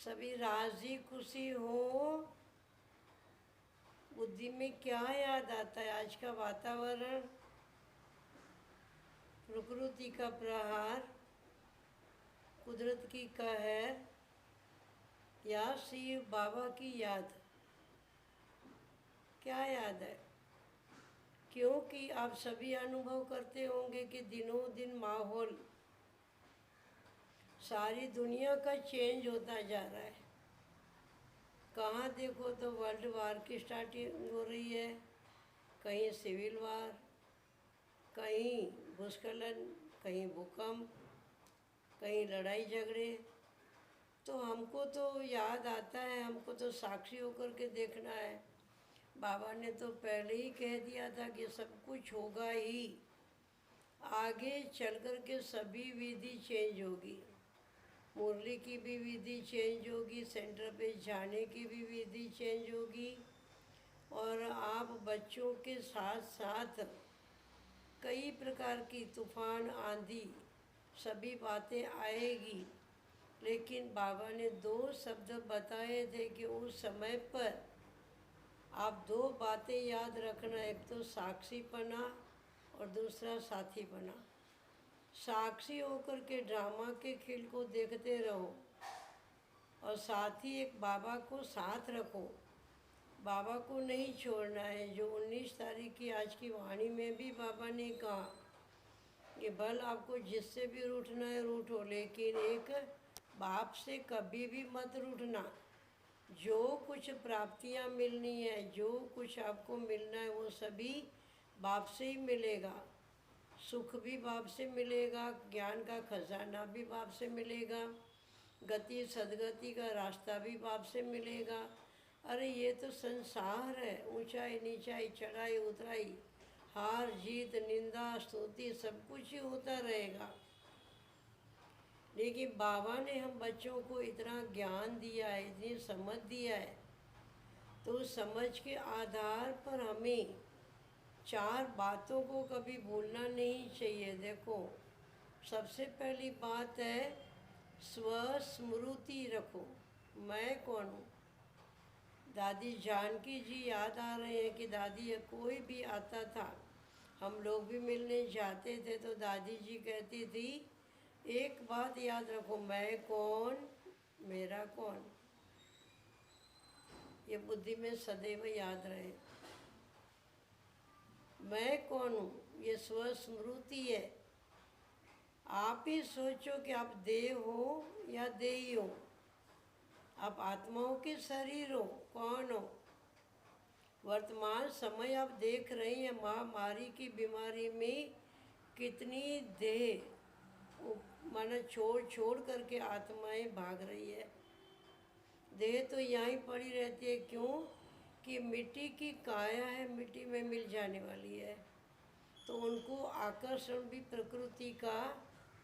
सभी राजी खुशी हो। बुद्धि में क्या याद आता है? आज का वातावरण, प्रकृति का प्रहार, कुदरत की कहर या शिव बाबा की याद? क्या याद है? क्योंकि आप सभी अनुभव करते होंगे कि दिनों दिन माहौल सारी दुनिया का चेंज होता जा रहा है। कहाँ देखो तो वर्ल्ड वार की स्टार्टिंग हो रही है, कहीं सिविल वार, कहीं भूस्खलन, कहीं भूकंप, कहीं लड़ाई झगड़े। तो हमको तो याद आता है, हमको तो साक्षी होकर के देखना है। बाबा ने तो पहले ही कह दिया था कि सब कुछ होगा ही, आगे चल कर के सभी विधि चेंज होगी। मुरली की भी विधि चेंज होगी, सेंटर पे जाने की भी विधि चेंज होगी, और आप बच्चों के साथ साथ कई प्रकार की तूफान, आंधी, सभी बातें आएगी। लेकिन बाबा ने 2 शब्द बताए थे कि उस समय पर आप 2 बातें याद रखना, एक तो साक्षीपना और दूसरा साथीपना। साक्षी होकर के ड्रामा के खेल को देखते रहो और साथ ही एक बाबा को साथ रखो। बाबा को नहीं छोड़ना है। जो 19 तारीख की आज की वाणी में भी बाबा ने कहा कि भल आपको जिससे भी रूठना है रूठो, लेकिन एक बाप से कभी भी मत रूठना। जो कुछ प्राप्तियां मिलनी है, जो कुछ आपको मिलना है, वो सभी बाप से ही मिलेगा। सुख भी बाप से मिलेगा, ज्ञान का खजाना भी बाप से मिलेगा, गति सदगति का रास्ता भी बाप से मिलेगा। अरे ये तो संसार है, ऊंचाई नीचाई, चढ़ाई उतराई, हार जीत, निंदा स्तुति, सब कुछ ही होता रहेगा। लेकिन बाबा ने हम बच्चों को इतना ज्ञान दिया है, इतनी समझ दिया है, तो उस समझ के आधार पर हमें 4 बातों को कभी भूलना नहीं चाहिए। देखो, सबसे पहली बात है स्वस्मृति रखो, मैं कौन हूँ। दादी जानकी जी याद आ रहे हैं कि दादी कोई भी आता था, हम लोग भी मिलने जाते थे तो दादी जी कहती थी एक बात याद रखो, मैं कौन, मेरा कौन। ये बुद्धि में सदैव याद रहे। मैं कौन हूँ, ये स्वस्मृति है। आप ही सोचो कि आप देव हो या देही हो, आप आत्माओं के शरीर हो, कौन हो। वर्तमान समय आप देख रहे हैं, महामारी की बीमारी में कितनी देह माना छोड़ छोड़ करके आत्माएं भाग रही है। देह तो यहीं पड़ी रहती है, क्यों कि मिट्टी की काया है, मिट्टी में मिल जाने वाली है। तो उनको आकर्षण भी प्रकृति का,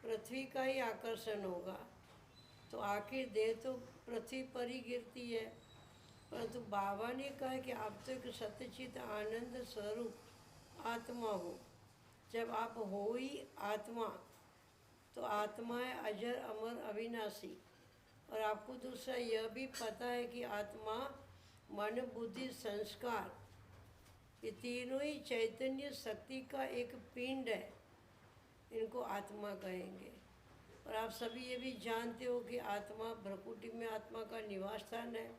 पृथ्वी का ही आकर्षण होगा। तो आखिर देह तो पृथ्वी पर ही गिरती है। परंतु बाबा ने कहा कि आप तो एक सच्चित आनंद स्वरूप आत्मा हो। जब आप हो ही आत्मा, तो आत्मा है अजर अमर अविनाशी। और आपको दूसरा यह भी पता है कि आत्मा, मन, बुद्धि, संस्कार, ये तीनों ही चैतन्य शक्ति का एक पिंड है, इनको आत्मा कहेंगे। और आप सभी ये भी जानते हो कि आत्मा, भ्रकुटी में आत्मा का निवास स्थान है।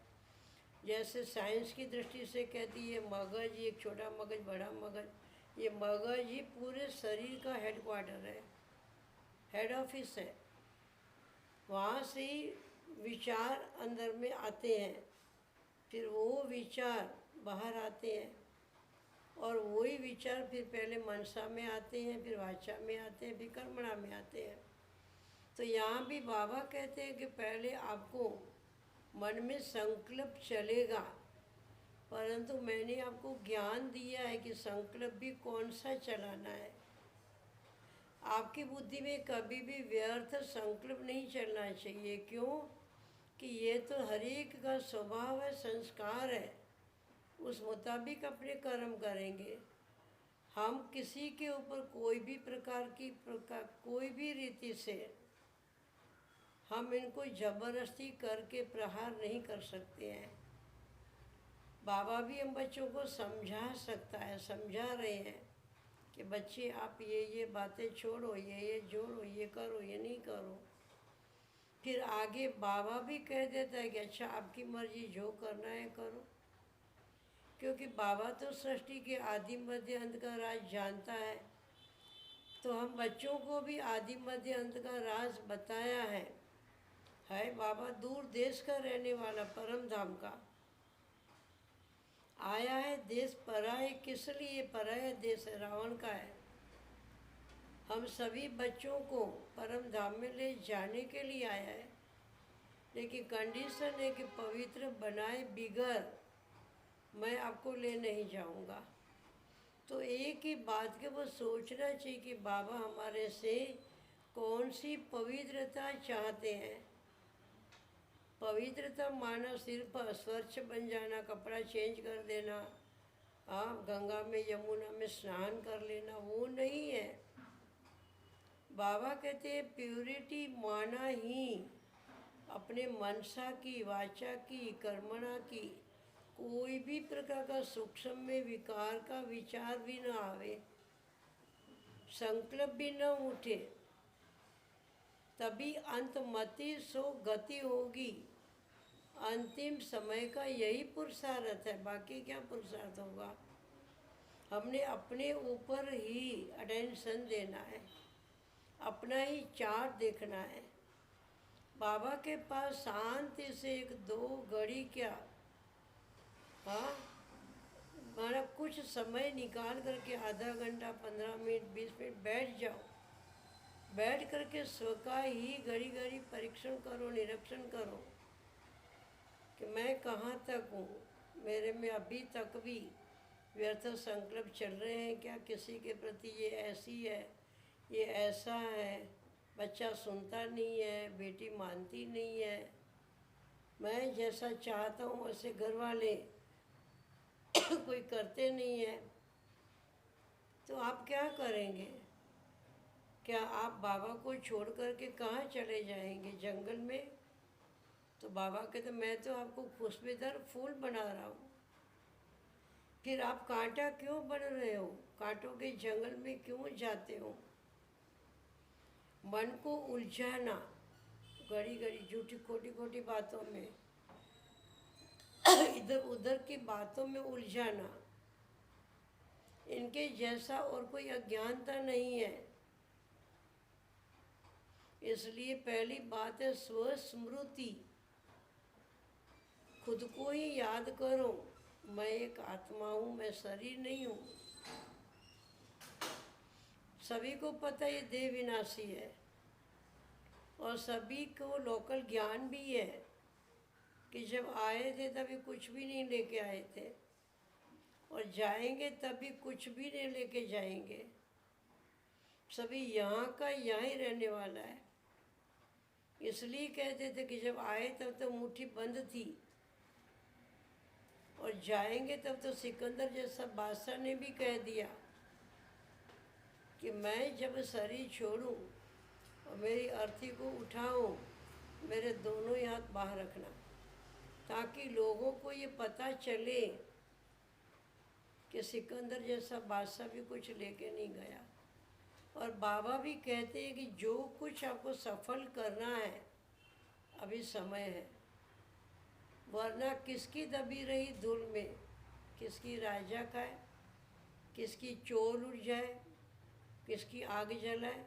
जैसे साइंस की दृष्टि से कहती है मगज, एक छोटा मगज, बड़ा मगज, ये मगज ही पूरे शरीर का हेडक्वार्टर है, हेड ऑफिस है। वहाँ से ही विचार अंदर में आते हैं, फिर वो विचार बाहर आते हैं, और वही विचार फिर पहले मनसा में आते हैं, फिर वाचा में आते हैं, फिर कर्मणा में आते हैं। तो यहाँ भी बाबा कहते हैं कि पहले आपको मन में संकल्प चलेगा, परंतु मैंने आपको ज्ञान दिया है कि संकल्प भी कौन सा चलाना है। आपकी बुद्धि में कभी भी व्यर्थ संकल्प नहीं चलना चाहिए। क्यों कि ये तो हर एक का स्वभाव है, संस्कार है, उस मुताबिक अपने कर्म करेंगे। हम किसी के ऊपर कोई भी प्रकार की कोई भी रीति से हम इनको जबरदस्ती करके प्रहार नहीं कर सकते हैं। बाबा भी हम बच्चों को समझा सकता है, समझा रहे हैं कि बच्चे आप ये बातें छोड़ो, ये जोड़ो, ये करो, ये नहीं करो। फिर आगे बाबा भी कह देता है कि अच्छा आपकी मर्जी, जो करना है करो। क्योंकि बाबा तो सृष्टि के आदि मध्य अंत का राज जानता है, तो हम बच्चों को भी आदि मध्य अंत का राज बताया है। बाबा दूर देश का रहने वाला, परम धाम का आया है। देश पराया, किस लिए पराया देश है? रावण का है। हम सभी बच्चों को परम धाम में ले जाने के लिए आया है, लेकिन कंडीशन है कि पवित्र बनाए बिगर मैं आपको ले नहीं जाऊंगा। तो एक ही बात के वो सोचना चाहिए कि बाबा हमारे से कौन सी पवित्रता चाहते हैं। पवित्रता माना सिर्फ स्वच्छ बन जाना, कपड़ा चेंज कर देना, गंगा में यमुना में स्नान कर लेना, वो नहीं है। बाबा कहते हैं प्यूरिटी माना ही अपने मनसा की, वाचा की, कर्मणा की कोई भी प्रकार का सूक्ष्म में विकार का विचार भी न आवे, संकल्प भी न उठे, तभी अंतमति सो गति होगी। अंतिम समय का यही पुरुषार्थ है, बाकी क्या पुरुषार्थ होगा। हमने अपने ऊपर ही अटेंशन देना है, अपना ही चार्ट देखना है। बाबा के पास शांति से 1-2 घड़ी क्या, माना कुछ समय निकाल करके आधा घंटा, 15 मिनट, 20 मिनट बैठ जाओ। बैठ करके स्व का ही घड़ी घड़ी परीक्षण करो, निरीक्षण करो कि मैं कहाँ तक हूँ, मेरे में अभी तक भी व्यर्थ संकल्प चल रहे हैं क्या किसी के प्रति। ये ऐसी है, ये ऐसा है, बच्चा सुनता नहीं है, बेटी मानती नहीं है, मैं जैसा चाहता हूँ वैसे घर वाले कोई करते नहीं है, तो आप क्या करेंगे? क्या आप बाबा को छोड़ करके कहाँ चले जाएंगे? जंगल में? तो बाबा कहते मैं तो आपको खुशबूदार फूल बना रहा हूँ, फिर आप कांटा क्यों बन रहे हो? कांटों के जंगल में क्यों जाते हो? मन को उलझाना, घड़ी घड़ी झूठी खोटी खोटी बातों में, इधर उधर की बातों में उलझाना, इनके जैसा और कोई अज्ञानता नहीं है। इसलिए पहली बात है स्वस्मृति, खुद को ही याद करो, मैं एक आत्मा हूँ, मैं शरीर नहीं हूँ। सभी को पता है ये देह विनाशी है, और सभी को लोकल ज्ञान भी है कि जब आए थे तभी कुछ भी नहीं लेके आए थे, और जाएंगे तभी कुछ भी नहीं लेके जाएंगे। सभी यहाँ का यहाँ ही रहने वाला है। इसलिए कहते थे कि जब आए तब तो मुट्ठी बंद थी, और जाएंगे तब तो सिकंदर जैसा बादशाह ने भी कह दिया कि मैं जब शरीर छोड़ूं और मेरी अर्थी को उठाऊं, मेरे दोनों ही हाथ बाहर रखना, ताकि लोगों को ये पता चले कि सिकंदर जैसा बादशाह भी कुछ लेके नहीं गया। और बाबा भी कहते हैं कि जो कुछ आपको सफल करना है अभी समय है, वरना किसकी दबी रही धूल में, किसकी राजा का है, किसकी चोल उड़ जाए, किसकी आग जलाए।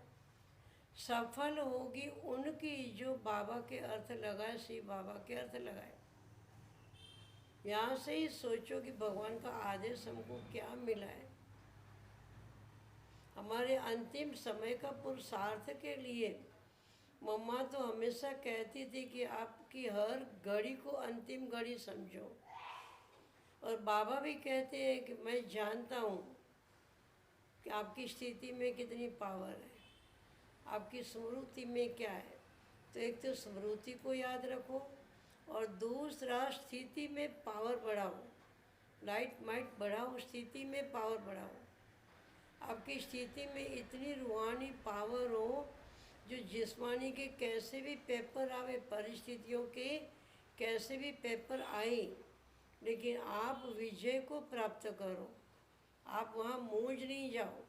सफल होगी उनकी जो बाबा के अर्थ लगाए, शिव बाबा के अर्थ लगाए। यहाँ से ही सोचो कि भगवान का आदेश हमको क्या मिला है। हमारे अंतिम समय का पुरुषार्थ के लिए मम्मा तो हमेशा कहती थी कि आपकी हर घड़ी को अंतिम घड़ी समझो, और बाबा भी कहते हैं कि मैं जानता हूँ कि आपकी स्थिति में कितनी पावर है, आपकी स्मृति में क्या है। तो एक तो स्मृति को याद रखो, और दूसरा स्थिति में पावर बढ़ाओ, लाइट माइट बढ़ाओ, स्थिति में पावर बढ़ाओ। आपकी स्थिति में इतनी रूहानी पावर हो जो जिस्मानी के कैसे भी पेपर आवे, परिस्थितियों के कैसे भी पेपर आए, लेकिन आप विजय को प्राप्त करो। आप वहाँ मूंझ नहीं जाओ।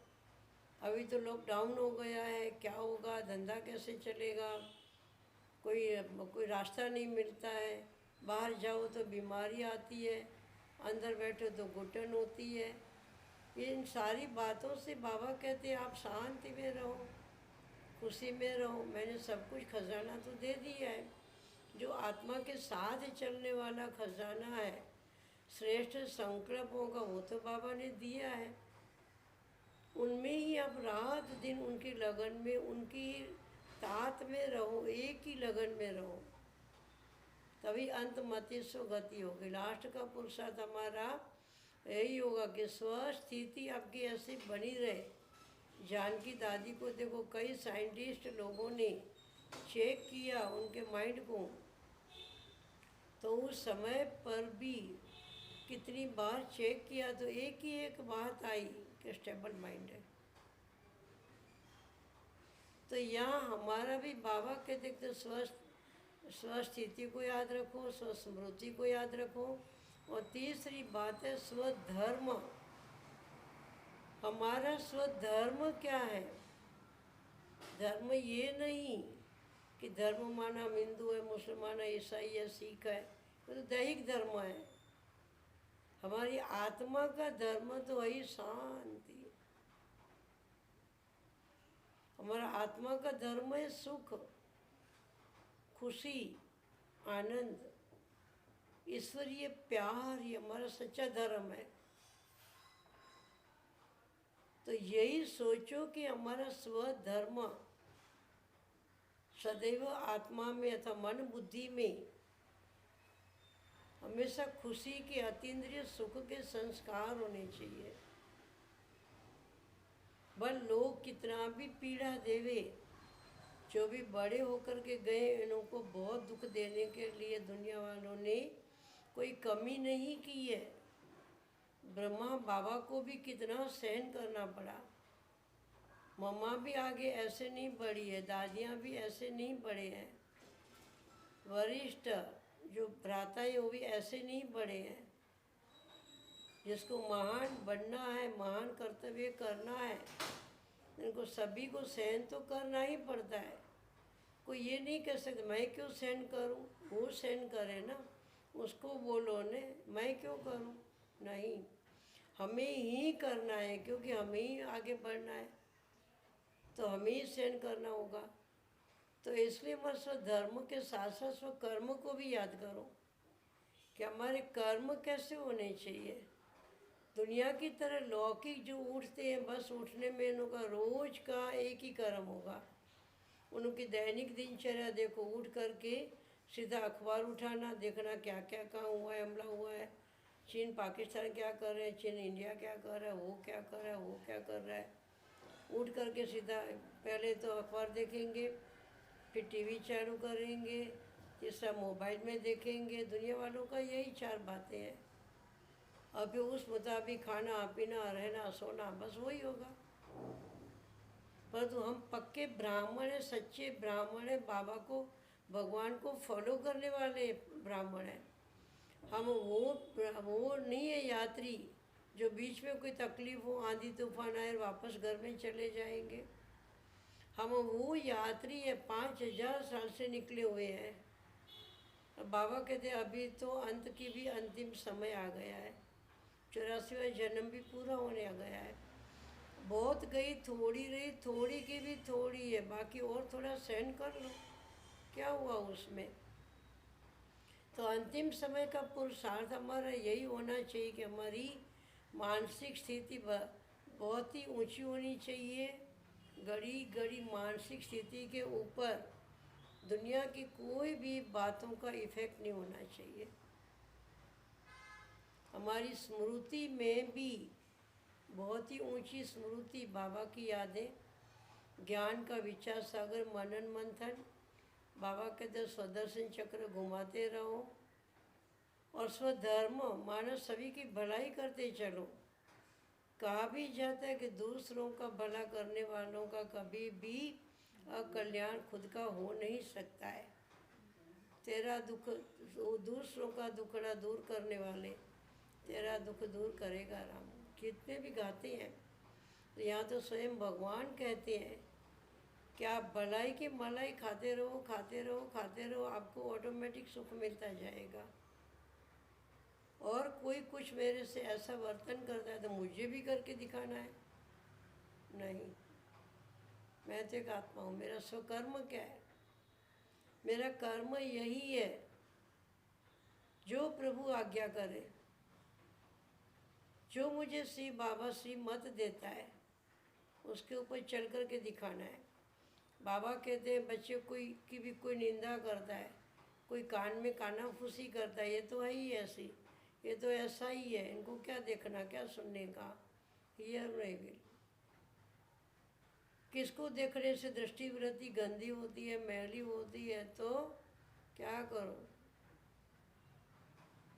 अभी तो लॉकडाउन हो गया है, क्या होगा, धंधा कैसे चलेगा, कोई रास्ता नहीं मिलता है, बाहर जाओ तो बीमारी आती है, अंदर बैठो तो घुटन होती है। इन सारी बातों से बाबा कहते हैं आप शांति में रहो, खुशी में रहो। मैंने सब कुछ खजाना तो दे दिया है। जो आत्मा के साथ चलने वाला खजाना है, श्रेष्ठ संकल्पों का, वो तो बाबा ने दिया है। उनमें ही आप रात दिन उनकी लगन में, उनकी तात में रहो, एक ही लगन में रहो, तभी अंत मति सो गति होगी। लास्ट का पुरुषार्थ हमारा यही होगा कि स्वस्थिति आपकी ऐसी बनी रहे। जानकी दादी को देखो, कई साइंटिस्ट लोगों ने चेक किया उनके माइंड को, तो उस समय पर भी कितनी बार चेक किया तो एक ही एक बात आई कि स्टेबल माइंड है। तो यहाँ हमारा भी बाबा के देखते स्वस्थिति को याद रखो, स्वस्मृति को याद रखो। और तीसरी बात है स्वधर्म। हमारा स्वधर्म क्या है? धर्म ये नहीं कि धर्म माना हम हिंदू है, मुसलमान है, ईसाई है, सिख है, वो तो दैहिक धर्म है। हमारी आत्मा का धर्म तो है शांति। हमारा आत्मा का धर्म है सुख, खुशी, आनंद, ईश्वरीय प्यार। ये हमारा सच्चा धर्म है। तो यही सोचो कि हमारा स्वधर्म सदैव आत्मा में अथवा मन बुद्धि में हमेशा खुशी के, अतीन्द्रिय सुख के संस्कार होने चाहिए। बल लोग कितना भी पीड़ा देवे, जो भी बड़े होकर के गए, इनको बहुत दुख देने के लिए दुनिया वालों ने कोई कमी नहीं की है। ब्रह्मा बाबा को भी कितना सहन करना पड़ा। मम्मा भी आगे ऐसे नहीं बढ़ी है, दादियाँ भी ऐसे नहीं बढ़े हैं, वरिष्ठ जो भ्राता है वो भी ऐसे नहीं बढ़े हैं। जिसको महान बनना है, महान कर्तव्य करना है, इनको सभी को सहन तो करना ही पड़ता है। कोई ये नहीं कह सकता मैं क्यों सहन करूं, वो सहन करे ना, उसको बोलो ने, मैं क्यों करूं। नहीं, हमें ही करना है, क्योंकि हमें ही आगे बढ़ना है, तो हमें ही सहन करना होगा। तो इसलिए हमारे स्वधर्म के साथ साथ स्वकर्म को भी याद करो कि हमारे कर्म कैसे होने चाहिए। दुनिया की तरह लौकिक जो उठते हैं, बस उठने में उनका रोज का एक ही कर्म होगा। उनकी दैनिक दिनचर्या देखो, उठ करके सीधा अखबार उठाना, देखना क्या क्या कहाँ हुआ है, हमला हुआ है, चीन पाकिस्तान क्या कर रहे हैं, चीन इंडिया क्या कर रहा है, वो क्या कर रहा है, वो क्या कर रहा है। उठ करके सीधा पहले तो अखबार देखेंगे, फिर टीवी चालू करेंगे, तीसरा मोबाइल में देखेंगे। दुनिया वालों का यही चार बातें हैं। अब फिर उस मुताबिक खाना पीना, रहना, सोना, बस वही होगा। परंतु हम पक्के ब्राह्मण हैं, सच्चे ब्राह्मण हैं, बाबा को, भगवान को फॉलो करने वाले ब्राह्मण हैं। हम वो नहीं है यात्री जो बीच में कोई तकलीफ हो, आंधी तूफान आए वापस घर में चले जाएंगे। हम वो यात्री है, 5000 साल से निकले हुए हैं। बाबा कहते अभी तो अंत की भी अंतिम समय आ गया है, 84वां जन्म भी पूरा होने आ गया है। बहुत गई, थोड़ी रही, थोड़ी की भी थोड़ी है, बाकी और थोड़ा सहन कर लो, क्या हुआ उसमें। तो अंतिम समय का पुरुषार्थ हमारा यही होना चाहिए कि हमारी मानसिक स्थिति बहुत ही ऊंची होनी चाहिए। गड़ी गड़ी मानसिक स्थिति के ऊपर दुनिया की कोई भी बातों का इफेक्ट नहीं होना चाहिए। हमारी स्मृति में भी बहुत ही ऊंची स्मृति, बाबा की यादें, ज्ञान का विचार सागर, मनन मंथन। बाबा के दर स्वदर्शन चक्र घुमाते रहो और स्वधर्म मानो सभी की भलाई करते चलो। कहा भी जाता है कि दूसरों का भला करने वालों का कभी भी अकल्याण खुद का हो नहीं सकता है। तेरा दुख, दूसरों का दुखड़ा दूर करने वाले तेरा दुख दूर करेगा राम। कितने भी गाते हैं, तो यहाँ तो स्वयं भगवान कहते हैं कि आप भलाई की मलाई खाते रहो, खाते रहो, खाते रहो, आपको ऑटोमेटिक सुख मिलता जाएगा। और कोई कुछ मेरे से ऐसा वर्तन करता है तो मुझे भी करके दिखाना है? नहीं, मैं तो एक आत्मा हूँ। मेरा स्वकर्म क्या है? मेरा कर्म यही है, जो प्रभु आज्ञा करे, जो मुझे श्री बाबा श्री मत देता है, उसके ऊपर चल कर के दिखाना है। बाबा कहते हैं बच्चे की भी कोई निंदा करता है, कोई कान में काना फूसी करता है, ये तो है ही ऐसी, ये तो ऐसा ही है, इनको क्या देखना, क्या सुनने का। हियर नहीं विल। किसको देखने से दृष्टि वृत्ति गंदी होती है, मैली होती है, तो क्या करो?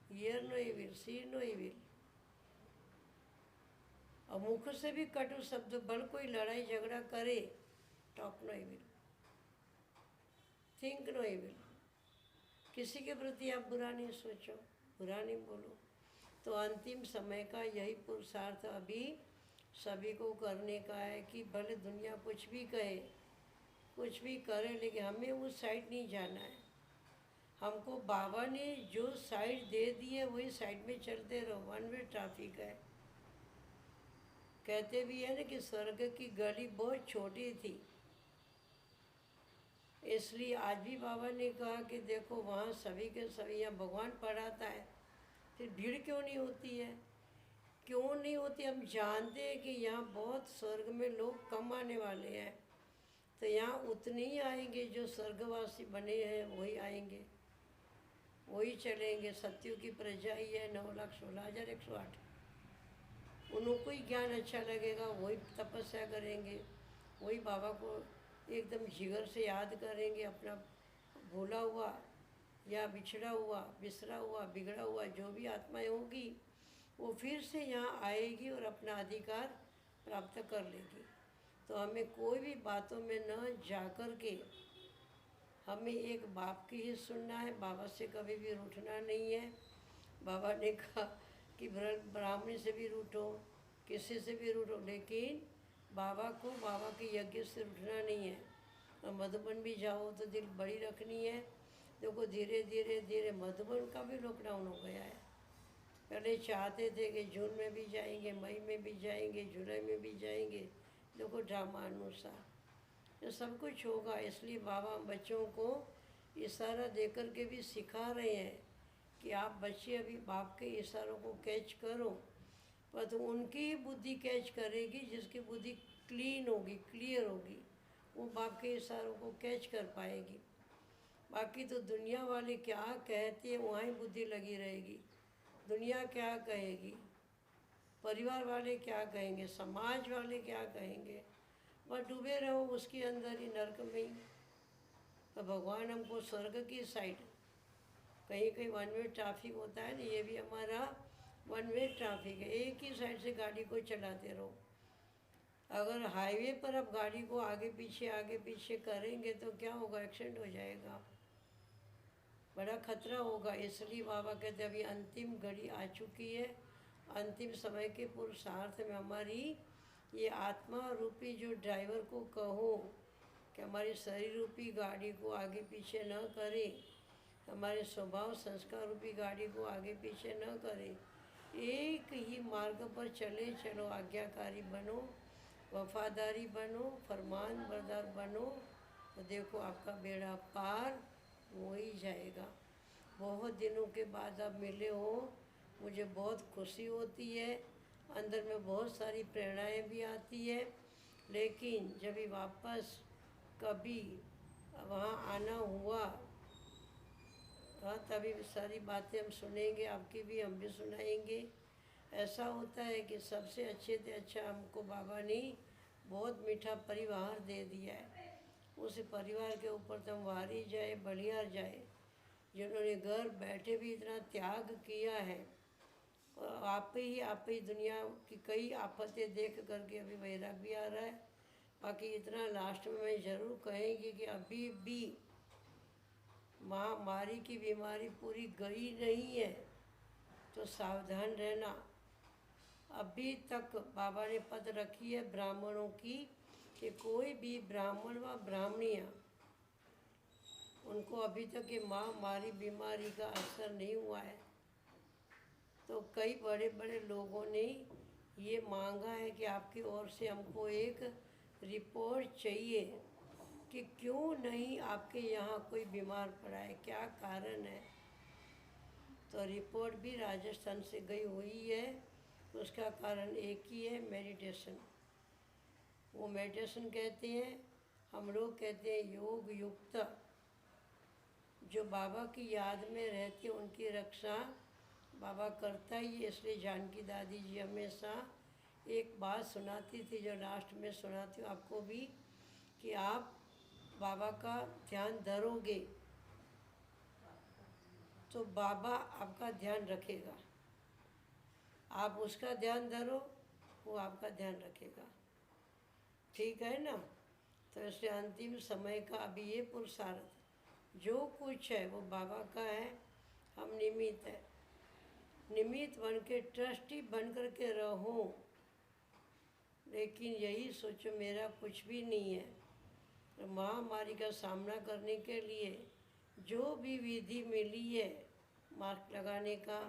हियर नहीं विल, सी नहीं विल। और मुख से भी कटु शब्द बल कोई लड़ाई झगड़ा करे, टॉक नहीं विल, थिंक नहीं विल। किसी के प्रति आप बुरा नहीं सोचो, बुरा नहीं बोलो। तो अंतिम समय का यही पुरुषार्थ अभी सभी को करने का है कि भले दुनिया कुछ भी कहे, कुछ भी करे, लेकिन हमें उस साइड नहीं जाना है। हमको बाबा ने जो साइड दे दी है वही साइड में चलते रहो। वन वे ट्रैफिक है। कहते भी है ना कि स्वर्ग की गली बहुत छोटी थी, इसलिए आज भी बाबा ने कहा कि देखो वहाँ सभी के सभी, यहाँ भगवान पढ़ाता है, फिर भीड़ क्यों नहीं होती है? क्यों नहीं होती? हम जानते हैं कि यहाँ बहुत स्वर्ग में लोग कम आने वाले हैं, तो यहाँ उतने ही आएंगे जो स्वर्गवासी बने हैं, वही आएंगे, वही चलेंगे। सत्यु की प्रजा ही है 9,16,108। उनको ही ज्ञान अच्छा लगेगा, वही तपस्या करेंगे, वही बाबा को एकदम जिगर से याद करेंगे। अपना भूला हुआ या बिछड़ा हुआ, बिसरा हुआ, बिगड़ा हुआ जो भी आत्माएं होगी, वो फिर से यहाँ आएगी और अपना अधिकार प्राप्त कर लेगी। तो हमें कोई भी बातों में न जा कर के हमें एक बाप की ही सुनना है, बाबा से कभी भी रूठना नहीं है। बाबा ने कहा कि ब्राह्मणी से भी रूठो, किसी से भी रूठो, लेकिन बाबा को, बाबा के यज्ञ से रूठना नहीं है। और मधुबन भी जाओ तो दिल बड़ी रखनी है। देखो धीरे धीरे धीरे मधुबन का भी लॉकडाउन हो गया है। पहले चाहते थे कि जून में भी जाएंगे, मई में भी जाएंगे, जुलाई में भी जाएंगे। देखो ड्रामा अनुसार तो सब कुछ होगा। इसलिए बाबा बच्चों को इशारा देकर के भी सिखा रहे हैं कि आप बच्चे अभी बाप के इशारों को कैच करो। पर तो उनकी बुद्धि कैच करेगी जिसकी बुद्धि क्लीन होगी, क्लियर होगी, वो बाप के इशारों को कैच कर पाएगी। बाकी तो दुनिया वाले क्या कहते हैं वहाँ ही बुद्धि लगी रहेगी। दुनिया क्या कहेगी, परिवार वाले क्या कहेंगे, समाज वाले क्या कहेंगे, वह डूबे रहो उसके अंदर ही, नर्क में ही। तो भगवान हमको स्वर्ग की साइड, कहीं कहीं वन वे ट्रैफिक होता है ना, ये भी हमारा वन वे ट्रैफिक है। एक ही साइड से गाड़ी को चलाते रहो। अगर हाईवे पर आप गाड़ी को आगे पीछे करेंगे तो क्या होगा? एक्सीडेंट हो जाएगा, बड़ा खतरा होगा। इसलिए बाबा कहते अभी अंतिम घड़ी आ चुकी है। अंतिम समय के पुरुषार्थ में हमारी ये आत्मा रूपी जो ड्राइवर को कहो कि हमारी शरीर रूपी गाड़ी को आगे पीछे न करे, हमारे स्वभाव संस्कार रूपी गाड़ी को आगे पीछे न करे, एक ही मार्ग पर चले चलो, आज्ञाकारी बनो, वफादारी बनो, फरमान बरदार बनो, तो देखो आपका बेड़ा पार हो ही जाएगा। बहुत दिनों के बाद आप मिले हो, मुझे बहुत खुशी होती है, अंदर में बहुत सारी प्रेरणाएं भी आती है। लेकिन जब भी वापस कभी वहाँ आना हुआ, हाँ, तभी सारी बातें हम सुनेंगे, आपकी भी हम भी सुनाएंगे। ऐसा होता है कि सबसे अच्छे से अच्छा हमको बाबा ने बहुत मीठा परिवार दे दिया है। उस परिवार के ऊपर तो हम वारी जाए, बलिहार जाए, जिन्होंने घर बैठे भी इतना त्याग किया है। और आप ही दुनिया की कई आफतें देख करके अभी वैराग भी आ रहा है। बाकी इतना लास्ट में मैं ज़रूर कहेंगी कि अभी भी महामारी की बीमारी पूरी गई नहीं है, तो सावधान रहना। अभी तक बाबा ने पद रखी है ब्राह्मणों की कि कोई भी ब्राह्मण व ब्राह्मणियाँ, उनको अभी तक ये महामारी बीमारी का असर नहीं हुआ है। तो कई बड़े बड़े लोगों ने ये मांगा है कि आपकी ओर से हमको एक रिपोर्ट चाहिए कि क्यों नहीं आपके यहाँ कोई बीमार पड़ा है, क्या कारण है। तो रिपोर्ट भी राजस्थान से गई हुई है। उसका कारण एक ही है, मेडिटेशन। वो मेडिटेशन कहते हैं, हम लोग कहते हैं योग युक्त। जो बाबा की याद में रहते हैं उनकी रक्षा बाबा करता ही है। इसलिए जानकी दादी जी हमेशा एक बात सुनाती थी, जो लास्ट में सुनाती हूँ आपको भी, कि आप बाबा का ध्यान धरोगे तो बाबा आपका ध्यान रखेगा। आप उसका ध्यान धरो, वो आपका ध्यान रखेगा। ठीक है ना। तो इसलिए अंतिम समय का अभी ये पुरुषार्थ जो कुछ है वो बाबा का है। हम निमित्त है, निमित्त बन के ट्रस्टी बन कर के रहो, लेकिन यही सोचो मेरा कुछ भी नहीं है। तो महामारी का सामना करने के लिए जो भी विधि मिली है, मास्क लगाने का,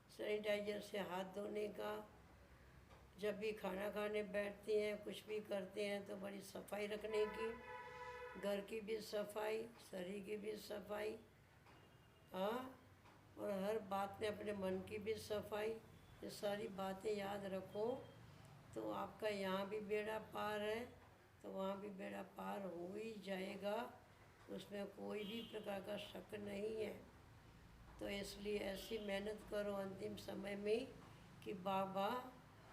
सैनिटाइजर से हाथ धोने का, जब भी खाना खाने बैठते हैं, कुछ भी करते हैं तो बड़ी सफाई रखने की, घर की भी सफाई, शरीर की भी सफाई, हाँ, और हर बात में अपने मन की भी सफाई। ये सारी बातें याद रखो तो आपका यहाँ भी बेड़ा पार है तो वहाँ भी बेड़ा पार हो ही जाएगा, उसमें कोई भी प्रकार का शक नहीं है। तो इसलिए ऐसी मेहनत करो अंतिम समय में कि बाबा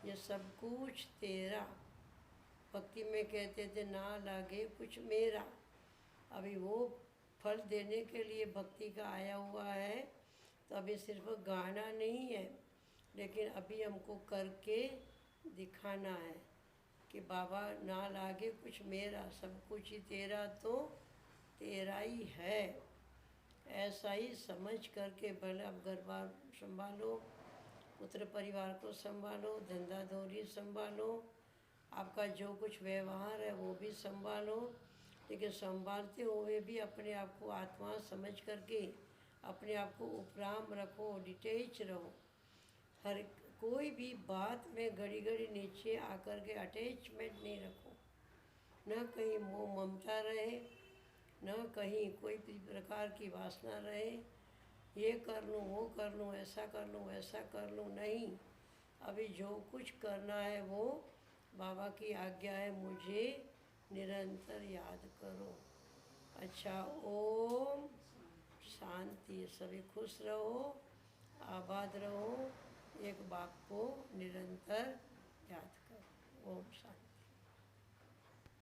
ये सब कुछ तेरा। भक्ति में कहते थे ना लागे कुछ मेरा। अभी वो फल देने के लिए भक्ति का आया हुआ है। तो अभी सिर्फ गाना नहीं है, लेकिन अभी हमको करके दिखाना है कि बाबा ना लागे कुछ मेरा, सब कुछ ही तेरा, तो तेरा ही है। ऐसा ही समझ करके भले आप घर बार संभालो, पुत्र परिवार को संभालो, धंधा दौरी संभालो, आपका जो कुछ व्यवहार है वो भी संभालो, लेकिन संभालते हुए भी अपने आप को आत्मा समझ करके अपने आप को उपराम रखो, डिटेच रहो। हर कोई भी बात में घड़ी घड़ी नीचे आकर के अटैचमेंट नहीं रखो। न कहीं मोह ममता रहे, न कहीं कोई भी प्रकार की वासना रहे, ये कर लूँ, वो कर लूँ, ऐसा कर लूँ, वैसा कर लूँ, नहीं। अभी जो कुछ करना है वो बाबा की आज्ञा है, मुझे निरंतर याद करो। अच्छा, ओम शांति। सभी खुश रहो, आबाद रहो, एक बाप को निरंतर याद करो। ओम शांति।